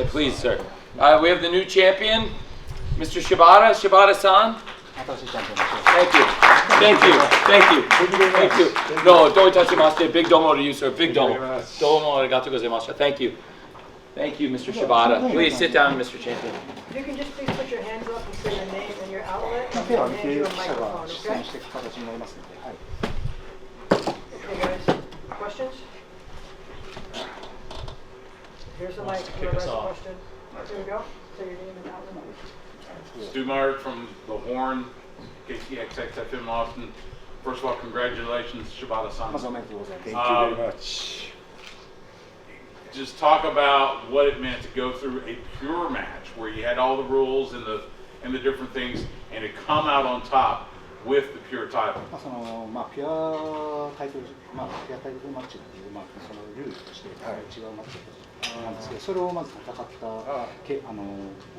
Please, sir. We have the new champion, Mr. Shibata. Shibata-san. Thank you. Thank you. Thank you. Thank you. No, don't touch it, Big domo to you, sir. Big domo. Domo arigatou gozaimasu. Thank you. Thank you, Mr. Shibata. Please sit down, Mr. Champion. You can just please put your hands up and say your name and your outlet, and we'll hand you a microphone, okay? Okay, guys. Questions? Here's the mic for the rest question. Here we go. Say your name and outlet. Stu Meyer from The Horn, KTXXFM Austin. First of all, congratulations, Shibata-san. Thank you very much. Just talk about what it meant to go through a pure match where you had all the rules and the different things, and to come out on top with the pure title. ピュアタイトル、ピュアタイトルマッチっていう、そのルールとして違うマッチなんですけど、それをまず戦ったご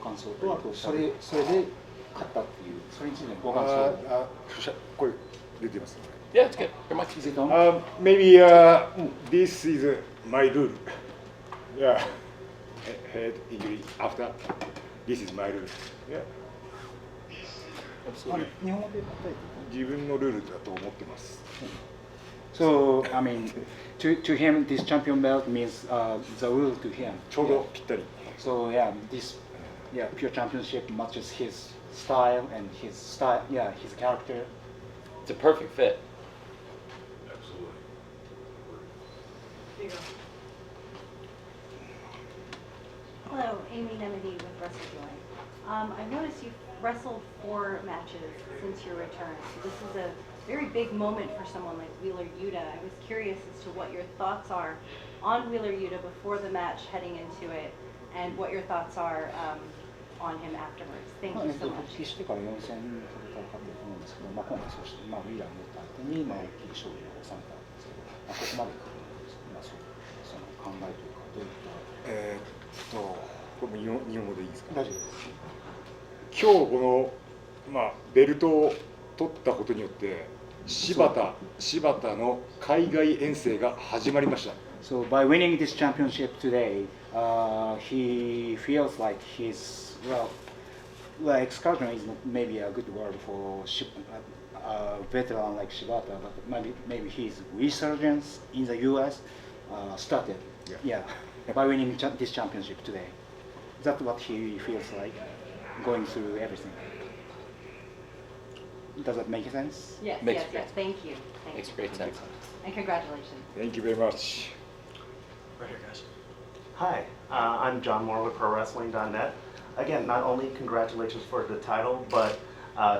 感想と、あとそれで勝ったっていう、それについてのご感想。これ出てます。Yeah, it's good. Your mic is on. Maybe this is my rule. Yeah. Head injury after. This is my rule. Yeah. Absolutely. 日本語で答えて。自分のルールだと思ってます。So I mean, to him, this champion belt means the rule to him. ちょうどぴったり。So yeah, this pure championship matches his style and his style, his character. It's a perfect fit. Absolutely. Here you go. Hello, Amy Nemedy with WrestleJoy. I've noticed you've wrestled 4 matches since your return. So this is a very big moment for someone like Wheeler Yuta. I was curious as to what your thoughts are on Wheeler Yuta before the match, heading into it, and what your thoughts are on him afterwards. Thank you so 復 much. 帰してから4戦戦ったと思うんですけど、今回そうして、ウィーラーに打った相手に大きい勝利を収めたんですけど、ここまで来るその考えというか、どういった。これも日本語でいいですか。大丈夫です。今日このベルトを取ったことによって柴田の海外遠征が始まりました。So by winning this championship today, he feels like he's excursion is maybe a good word for a veteran like Shibata, but maybe his resurgence in the U.S. Started. Yeah, by winning this championship today. That's what he feels like, going through everything. Does that make sense? Yes, Makes yes, yes. Thank you. Thank Makes you. great sense. And congratulations. Thank you very much. Right here, guys. Hi, I'm John Moore with ProWrestling.net. Again, not only congratulations for the title, but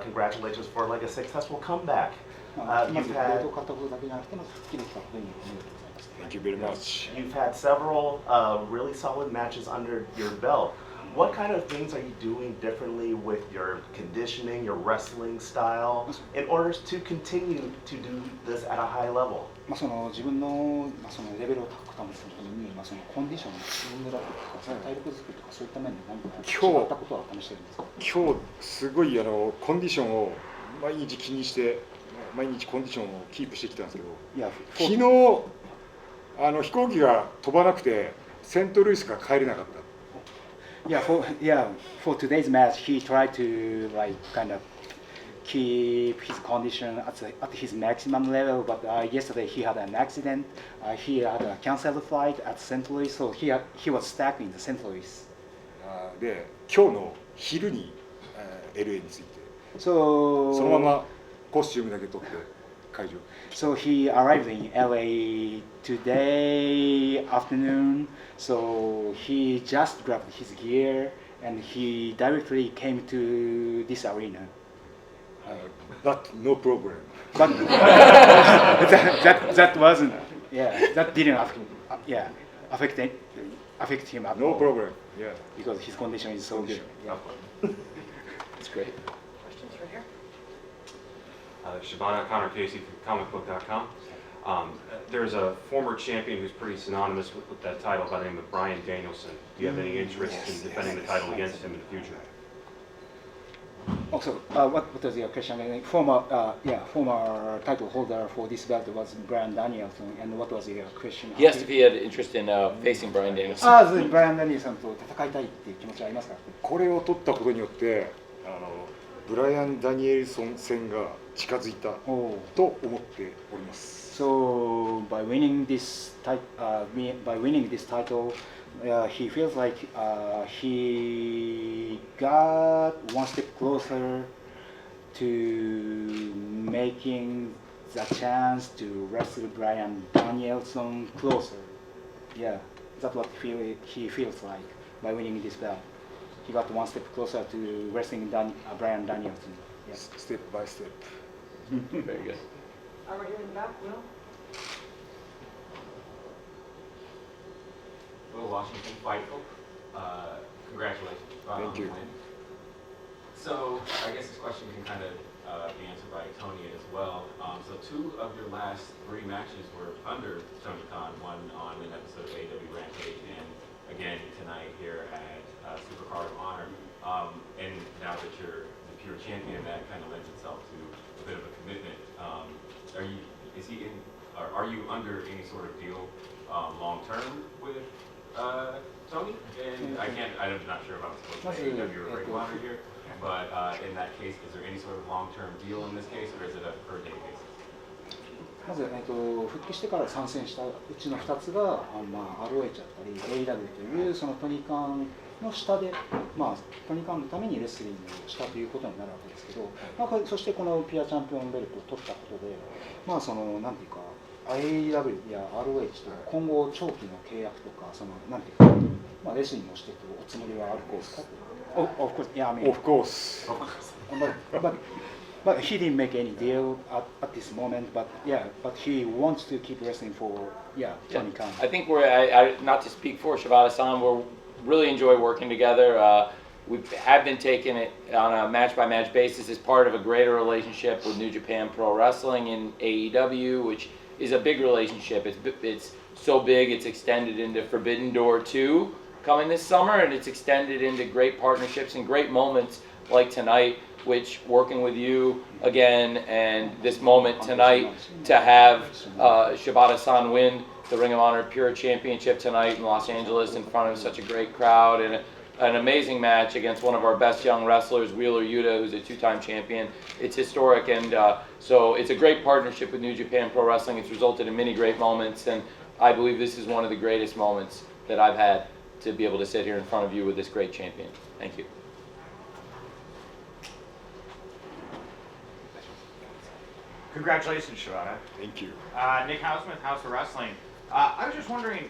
congratulations for like a successful comeback. Thank you very much. You've had several really solid matches under your belt. What kind of things are you doing differently with your conditioning, your wrestling style, in order to continue to do this at a high level? その自分のそのレベルを高めするために、そのコンディションのチームラップとか、体力作りとかそういった面で何か違ったことは試してるんですか？今日すごいコンディションを毎日気にして毎日コンディションをキープしてきたんですけど、昨日飛行機が飛ばなくてセントルイスから帰れなかった。For today's match, he tried to kind of keep his condition at his maximum level. But yesterday he had an accident. He had a canceled flight at St. Louis, so he was stuck in the St. Louis. で、今日の昼にLA に着いて、そのままコスチュームだけ取って会場。So he arrived in LA today afternoon. So he just grabbed his gear and he directly came to this arena. But no problem. But that wasn't. That didn't affect him at all. No problem. Yeah. Because his condition is so good. It's great. Questions right here? Shibata, Connor Casey from comicbook.com. There's a former champion who's pretty synonymous with that title by the name of Bryan Danielson. Do you have any interest in defending the title against him in the future? Also, what was your question? Former title holder for this belt was Brian Danielson, and what was your question? He asked if he had interest in facing Brian Danielson. ブライアン・ダニエルさんと戦いたいっていう気持ちはありますか？これを取ったことによってブライアン・ダニエルソン戦が近づいたと思っております。So by winning this title, he feels like he got one step closer to making the chance to wrestle Brian Danielson closer. Yeah, that's what he feels like by winning this belt. He got one step closer to wrestling Brian Danielson. Yeah. Step by step. Very good. Right here in the back, Will. Will Washington, Fightful. Congratulations. Thank you. So I guess this question can kind of be answered by Tony as well. So 2 of your last 3 matches were under Tony Khan, one on an episode of AEW Rampage and again tonight here at Supercard of Honor. And now that you're the pure champion, that kind of lends itself to a bit of a commitment. Are you under any sort of deal long term with Tony? And I'm not sure if I'm supposed to say AEW or Ring of Honor here, but in that case, is there any sort of long-term deal in this case, or is it a per-day basis? まず、復帰してから参戦したうちの2つが、ROH だったり AEW というそのトニカンの下で、トニカンのためにレスリングをしたということになるわけですけど、そしてこのピュアチャンピオンベルトを取ったことで、なんていうか AEW や ROH と今後長期の契約とかなんていうか、レスリングをしていくおつもりはあるんですか？ Of course, yeah, I mean, Of course. But he didn't make any deal at this moment. But he wants to keep wrestling for Tony Khan. I think not to speak for Shibata-san, we really enjoy working together. We have been taking it on a match-by-match basis as part of a greater relationship with New Japan Pro Wrestling and AEW, which is a big relationship. It's so big, it's extended into Forbidden Door 2 coming this summer, and it's extended into great partnerships and great moments like tonight, which working with you again, and this moment tonight to have Shibata-san win the Ring of Honor Pure Championship tonight in Los Angeles in front of such a great crowd, and an amazing match against one of our best young wrestlers, Wheeler Yuta, who's a 2-time champion. It's historic, and so it's a great partnership with New Japan Pro Wrestling. It's resulted in many great moments, and I believe this is one of the greatest moments that I've had to be able to sit here in front of you with this great champion. Thank you. Congratulations, Shibata. Thank you. Nick Hausman, House of Wrestling. I was just wondering,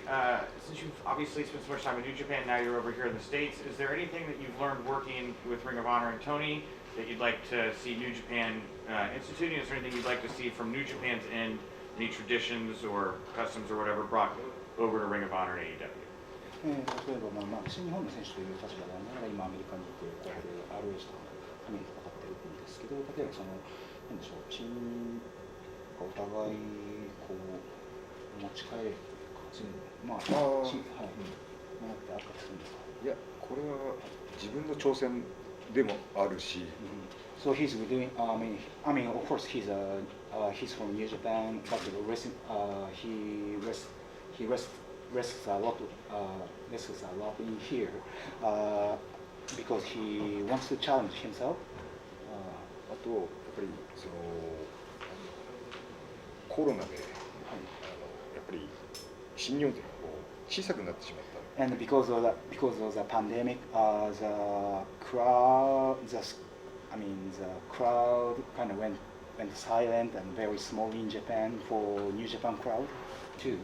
since you've obviously spent so much time in New Japan, now you're over here in the States, is there anything that you've learned working with Ring of Honor and Tony that you'd like to see New Japan instituting? Is there anything you'd like to see from New Japan's end, any traditions or customs or whatever brought over to Ring of Honor and AEW? 例えば、新日本の選手という立場でありながら今アメリカにいてこうやって ROH とかために戦ってるんですけど、例えばなんでしょう、お互いこう持ち帰れるというか、もらってあったりするんですか？いや、これは自分の挑戦でもあるし。So he's doing. I mean, of course, he's from New Japan, but he wrestles a lot in here because he wants to challenge himself. あとやっぱりコロナでやっぱり新日本って小さくなってしまった。And because of the pandemic, the crowd kind of went silent and very small in Japan for New Japan crowd too.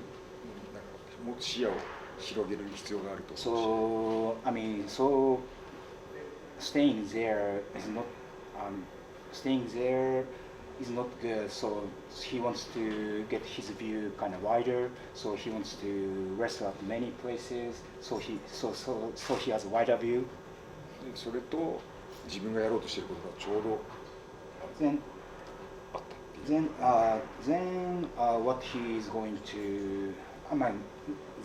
もっと視野を広げる必要があると。So staying there is not good. So he wants to get his view kind of wider. So he wants to wrestle at many places. So he has a wider view. それと自分がやろうとしていることがちょうどあったっていう。Then what he is going to I mean,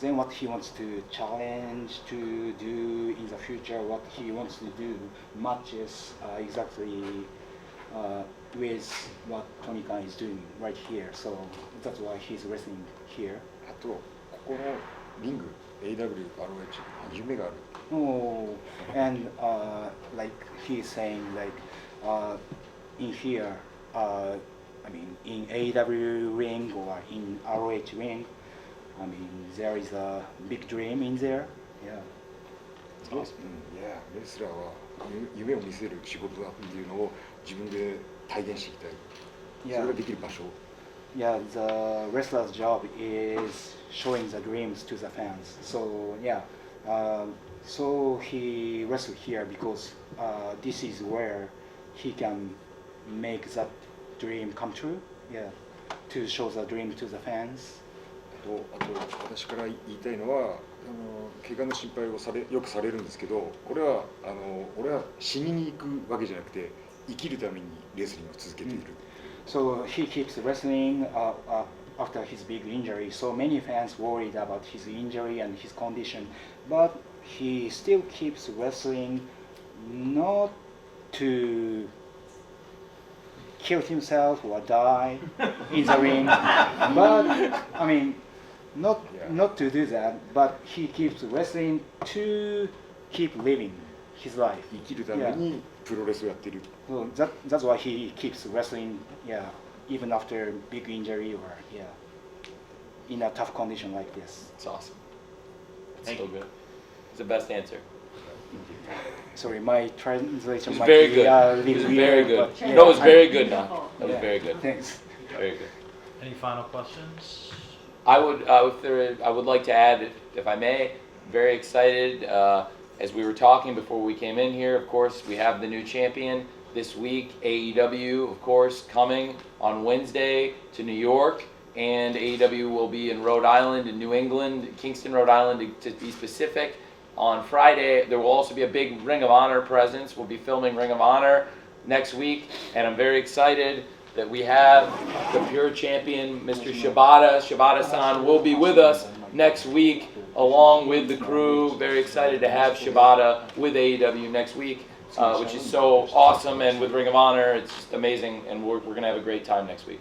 then what he wants to challenge to do in the future, what he wants to do matches exactly with what Tony Khan is doing right here. So that's why he's wrestling here. あとここのリング AWROH 夢がある。 Oh, and like he's saying, like in here, I mean, in AW ring or in ROH ring, I mean, there is a big dream in there. Yeah. いやレスラーは夢を見せる仕事だっていうのを自分で体現していきたい。それができる場所。 Yeah, the wrestler's job is showing the dreams to the fans. So yeah, so he wrestled here because this is where he can make that dream come true. Yeah, to show the dream to the fans. あと私から言いたいのは怪我の心配をよくされるんですけど、これは俺は死にに行くわけじゃなくて生きるためにレスリングを続けている。So he keeps wrestling after his big injury. So many fans worried about his injury and his condition, but he still keeps wrestling not to kill himself or die in the ring, but I mean, not to do that, but he keeps wrestling to keep living his life. 生きるためにプロレスをやっている。 So that's why he keeps wrestling, yeah, even after big injury or yeah, in a tough condition like this. It's awesome. It's so good. It's the best answer. Sorry, my translation It was might very be good. a It little was very weird, good. but, yeah, No, it was very I- good now. That was yeah, very good. Thanks. Very good. Any final questions? I would like to add, if I may, very excited. As we were talking before we came in here, of course, we have the new champion this week. AEW, of course, coming on Wednesday to New York, and AEW will be in Rhode Island, in New England, Kingston, Rhode Island, to be specific. On Friday, there will also be a big Ring of Honor presence. We'll be filming Ring of Honor next week, and I'm very excited that we have the pure champion, Mr. Shibata. Shibata-san will be with us next week, along with the crew. Very excited to have Shibata with AEW next week, which is so awesome. And with Ring of Honor, it's just amazing, and we're going to have a great time next week.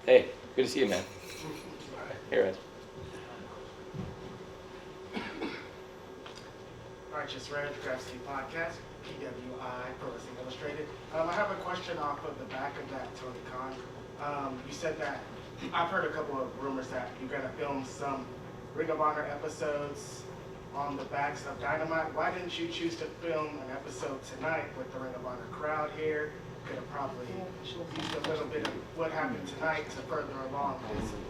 Hey, good to see you, man. Here it is. Righteous Rage, Gravity Podcast, PWI, Pro Wrestling Illustrated. I have a question off of the back of that, Tony Khan. You said that, I've heard a couple of rumors that you're going to film some Ring of Honor episodes on the backs of Dynamite. Why didn't you choose to film an episode tonight with the Ring of Honor crowd here? Could have probably used a little bit of what happened tonight to further along.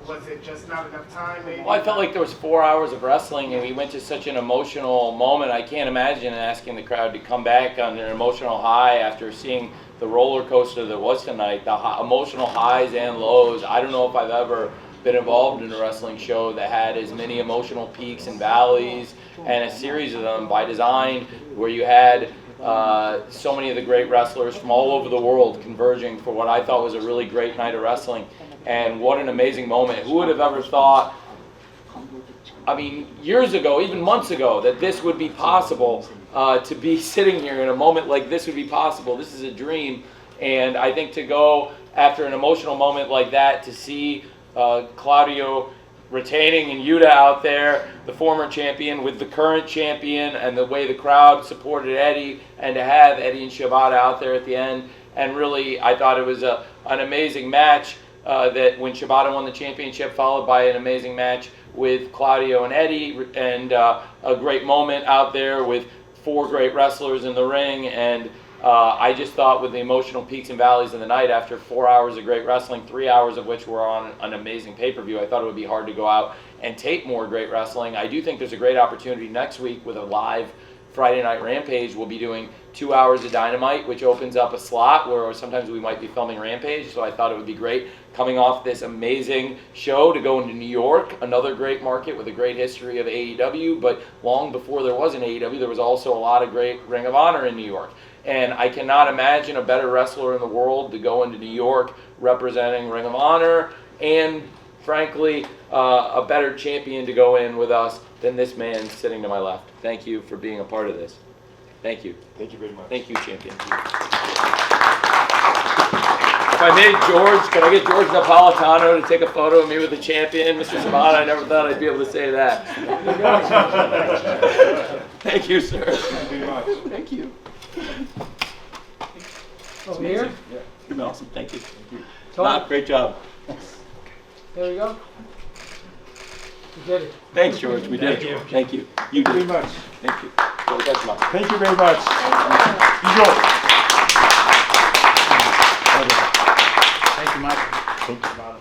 Was it just not enough time, maybe? Well, I felt like there was 4 hours of wrestling, and we went to such an emotional moment. I can't imagine asking the crowd to come back on an emotional high after seeing the roller coaster that was tonight, the emotional highs and lows. I don't know if I've ever been involved in a wrestling show that had as many emotional peaks and valleys, and a series of them by design, where you had so many of the great wrestlers from all over the world converging for what I thought was a really great night of wrestling. And what an amazing moment. Who would have ever thought, I mean, years ago, even months ago, that this would be possible, to be sitting here in a moment like this would be possible. This is a dream. And I think to go after an emotional moment like that, to see Claudio retaining and Yuta out there, the former champion with the current champion, and the way the crowd supported Eddie, and to have Eddie and Shibata out there at the end. And really, I thought it was an amazing match, that when Shibata won the championship, followed by an amazing match with Claudio and Eddie, and a great moment out there with 4 great wrestlers in the ring. And I just thought, with the emotional peaks and valleys of the night, after 4 hours of great wrestling, 3 hours of which were on an amazing pay-per-view, I thought it would be hard to go out and tape more great wrestling. I do think there's a great opportunity next week with a live Friday Night Rampage. We'll be doing 2 hours of Dynamite, which opens up a slot where sometimes we might be filming Rampage, so I thought it would be great, coming off this amazing show, to go into New York, another great market with a great history of AEW, but long before there was an AEW, there was also a lot of great Ring of Honor in New York. And I cannot imagine a better wrestler in the world to go into New York representing Ring of Honor and frankly, a better champion to go in with us than this man sitting to my left. Thank you for being a part of this. Thank you. Thank you very much. Thank you, champion. If I made George, can I get George Napolitano to take a photo of me with the champion? Mr. Shibata, I never thought I'd be able to say that. Thank you, sir. Thank you very much. Thank you. Over here? Yeah. You've been awesome. Thank you. Tony? Matt, great job. There we go. You did it. Thanks, George. We did it. Thank you. You Thank you did very it. much. Thank you. Thank you very much.以上。 Thank you, Mike. Thank you.